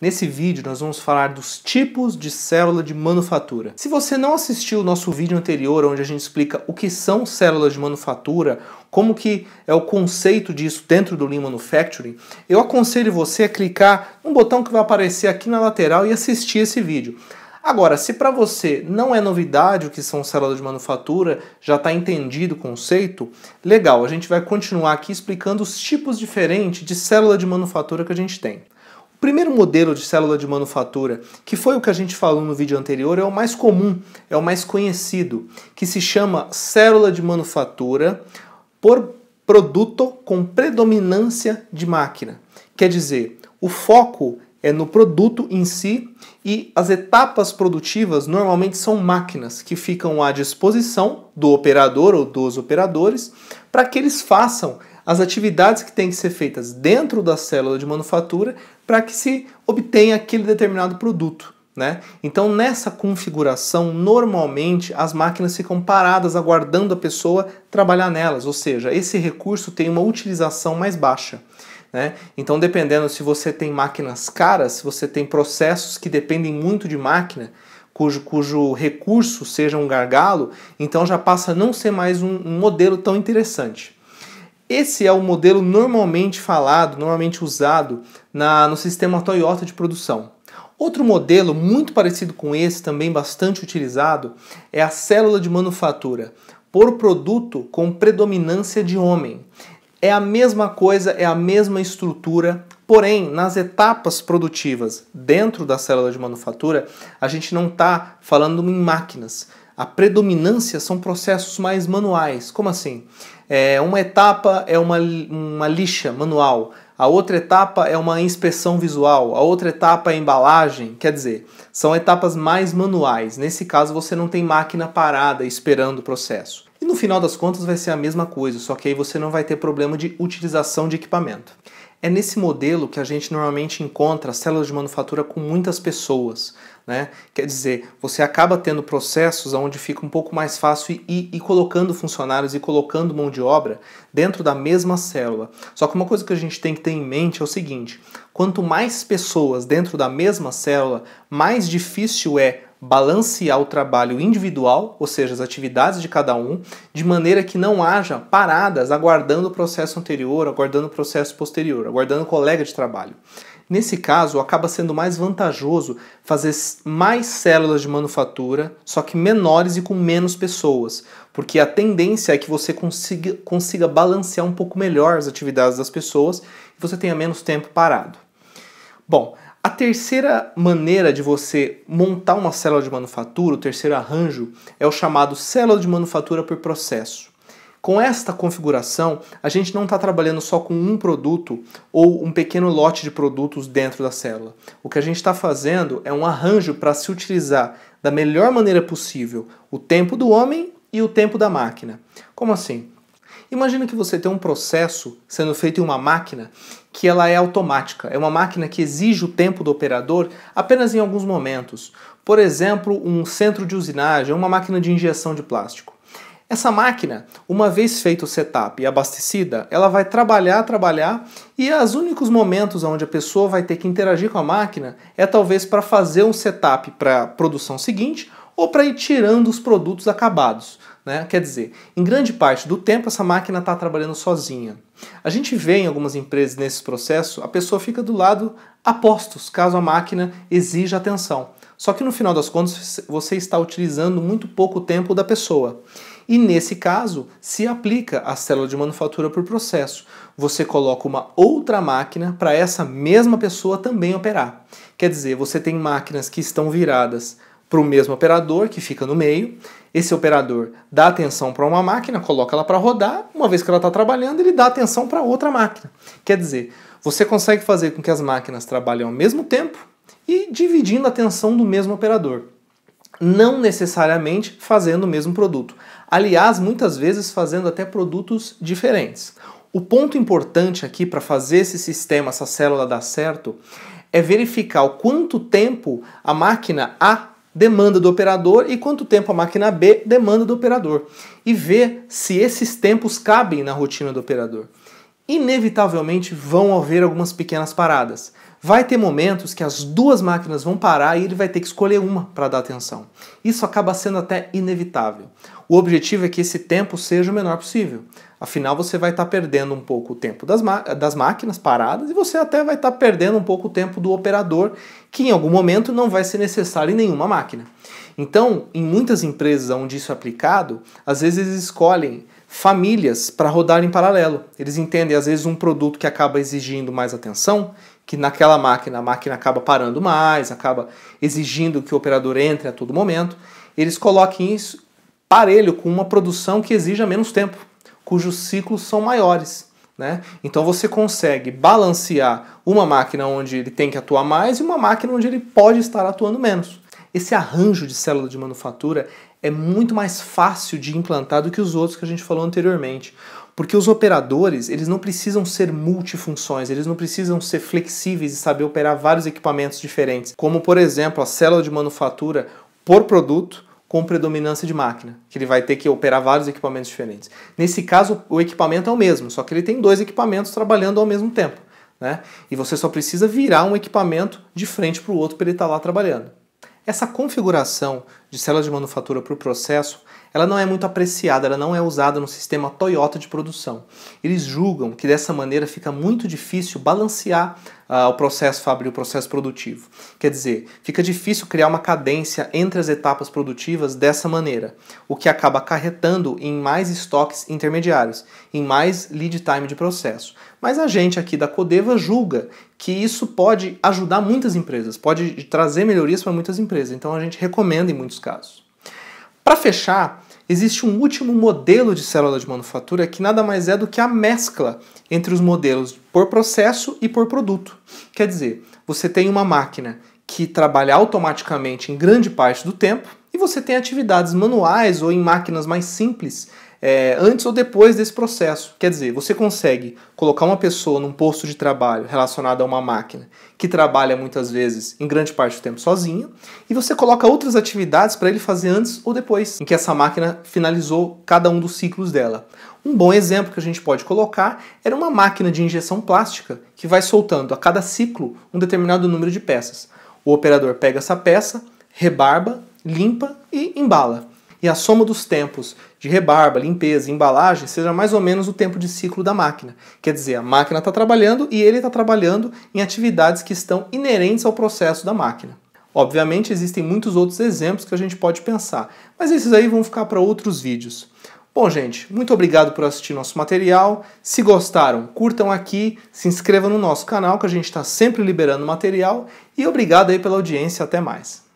Nesse vídeo nós vamos falar dos tipos de célula de manufatura. Se você não assistiu o nosso vídeo anterior, onde a gente explica o que são células de manufatura, como que é o conceito disso dentro do Lean Manufacturing, eu aconselho você a clicar no botão que vai aparecer aqui na lateral e assistir esse vídeo. Agora, se para você não é novidade o que são células de manufatura, já está entendido o conceito, legal, a gente vai continuar aqui explicando os tipos diferentes de célula de manufatura que a gente tem. O primeiro modelo de célula de manufatura, que foi o que a gente falou no vídeo anterior, é o mais comum, é o mais conhecido, que se chama célula de manufatura por produto com predominância de máquina. Quer dizer, o foco é no produto em si e as etapas produtivas normalmente são máquinas que ficam à disposição do operador ou dos operadores para que eles façam as atividades que têm que ser feitas dentro da célula de manufatura para que se obtenha aquele determinado produto, né? Então nessa configuração normalmente as máquinas ficam paradas aguardando a pessoa trabalhar nelas, ou seja, esse recurso tem uma utilização mais baixa. Né? Então, dependendo se você tem máquinas caras, se você tem processos que dependem muito de máquina, cujo recurso seja um gargalo, então já passa a não ser mais um modelo tão interessante. Esse é o modelo normalmente falado, normalmente usado no sistema Toyota de produção. Outro modelo muito parecido com esse, também bastante utilizado, é a célula de manufatura por produto com predominância de homem. É a mesma coisa, é a mesma estrutura, porém, nas etapas produtivas dentro da célula de manufatura, a gente não está falando em máquinas. A predominância são processos mais manuais. Como assim? Uma etapa é uma lixa manual, a outra etapa é uma inspeção visual, a outra etapa é embalagem. Quer dizer, são etapas mais manuais. Nesse caso, você não tem máquina parada esperando o processo. E no final das contas vai ser a mesma coisa, só que aí você não vai ter problema de utilização de equipamento. É nesse modelo que a gente normalmente encontra células de manufatura com muitas pessoas, né? Quer dizer, você acaba tendo processos onde fica um pouco mais fácil ir colocando funcionários e colocando mão de obra dentro da mesma célula. Só que uma coisa que a gente tem que ter em mente é o seguinte: quanto mais pessoas dentro da mesma célula, mais difícil é balancear o trabalho individual, ou seja, as atividades de cada um, de maneira que não haja paradas aguardando o processo anterior, aguardando o processo posterior, aguardando o colega de trabalho. Nesse caso, acaba sendo mais vantajoso fazer mais células de manufatura, só que menores e com menos pessoas, porque a tendência é que você consiga balancear um pouco melhor as atividades das pessoas e você tenha menos tempo parado. Bom, a terceira maneira de você montar uma célula de manufatura, o terceiro arranjo, é o chamado célula de manufatura por processo. Com esta configuração, a gente não está trabalhando só com um produto ou um pequeno lote de produtos dentro da célula. O que a gente está fazendo é um arranjo para se utilizar da melhor maneira possível o tempo do homem e o tempo da máquina. Como assim? Imagina que você tem um processo sendo feito em uma máquina que ela é automática. É uma máquina que exige o tempo do operador apenas em alguns momentos. Por exemplo, um centro de usinagem, uma máquina de injeção de plástico. Essa máquina, uma vez feito o setup e abastecida, ela vai trabalhar e os únicos momentos onde a pessoa vai ter que interagir com a máquina é talvez para fazer um setup para a produção seguinte ou para ir tirando os produtos acabados. Né? Quer dizer, em grande parte do tempo essa máquina está trabalhando sozinha. A gente vê em algumas empresas nesse processo, a pessoa fica do lado a postos, caso a máquina exija atenção. Só que no final das contas você está utilizando muito pouco tempo da pessoa. E nesse caso se aplica a célula de manufatura por processo. Você coloca uma outra máquina para essa mesma pessoa também operar. Quer dizer, você tem máquinas que estão viradas para o mesmo operador que fica no meio. Esse operador dá atenção para uma máquina, coloca ela para rodar, uma vez que ela está trabalhando, ele dá atenção para outra máquina. Quer dizer, você consegue fazer com que as máquinas trabalhem ao mesmo tempo e dividindo a atenção do mesmo operador. Não necessariamente fazendo o mesmo produto. Aliás, muitas vezes fazendo até produtos diferentes. O ponto importante aqui para fazer esse sistema, essa célula dar certo, é verificar o quanto tempo a máquina A demanda do operador e quanto tempo a máquina B demanda do operador. E ver se esses tempos cabem na rotina do operador. Inevitavelmente vão haver algumas pequenas paradas. Vai ter momentos que as duas máquinas vão parar e ele vai ter que escolher uma para dar atenção. Isso acaba sendo até inevitável. O objetivo é que esse tempo seja o menor possível. Afinal, você vai estar perdendo um pouco o tempo das máquinas paradas e você até vai estar perdendo um pouco o tempo do operador, que em algum momento não vai ser necessário em nenhuma máquina. Então, em muitas empresas onde isso é aplicado, às vezes eles escolhem famílias para rodar em paralelo. Eles entendem, às vezes, um produto que acaba exigindo mais atenção, que naquela máquina a máquina acaba parando mais, acaba exigindo que o operador entre a todo momento. Eles coloquem isso parelho com uma produção que exija menos tempo, cujos ciclos são maiores, né? Então você consegue balancear uma máquina onde ele tem que atuar mais e uma máquina onde ele pode estar atuando menos. Esse arranjo de célula de manufatura é muito mais fácil de implantar do que os outros que a gente falou anteriormente, porque os operadores, eles não precisam ser multifunções, eles não precisam ser flexíveis e saber operar vários equipamentos diferentes, como por exemplo a célula de manufatura por produto com predominância de máquina, que ele vai ter que operar vários equipamentos diferentes. Nesse caso, o equipamento é o mesmo, só que ele tem dois equipamentos trabalhando ao mesmo tempo, né? E você só precisa virar um equipamento de frente para o outro para ele estar lá trabalhando. Essa configuração de célula de manufatura para o processo, ela não é muito apreciada, ela não é usada no sistema Toyota de produção. Eles julgam que dessa maneira fica muito difícil balancear o processo fabril, o processo produtivo. Quer dizer, fica difícil criar uma cadência entre as etapas produtivas dessa maneira, o que acaba acarretando em mais estoques intermediários, em mais lead time de processo. Mas a gente aqui da Codeva julga que isso pode ajudar muitas empresas, pode trazer melhorias para muitas empresas, então a gente recomenda em muitos casos. Para fechar, existe um último modelo de célula de manufatura que nada mais é do que a mescla entre os modelos por processo e por produto. Quer dizer, você tem uma máquina que trabalha automaticamente em grande parte do tempo e você tem atividades manuais ou em máquinas mais simples antes ou depois desse processo. Quer dizer, você consegue colocar uma pessoa num posto de trabalho relacionado a uma máquina que trabalha muitas vezes em grande parte do tempo sozinha e você coloca outras atividades para ele fazer antes ou depois, em que essa máquina finalizou cada um dos ciclos dela. Um bom exemplo que a gente pode colocar era uma máquina de injeção plástica que vai soltando a cada ciclo um determinado número de peças. O operador pega essa peça, rebarba, limpa e embala. E a soma dos tempos de rebarba, limpeza e embalagem seja mais ou menos o tempo de ciclo da máquina. Quer dizer, a máquina está trabalhando e ele está trabalhando em atividades que estão inerentes ao processo da máquina. Obviamente existem muitos outros exemplos que a gente pode pensar, mas esses aí vão ficar para outros vídeos. Bom, gente, muito obrigado por assistir nosso material. Se gostaram, curtam aqui, se inscrevam no nosso canal que a gente está sempre liberando material e obrigado aí pela audiência, até mais.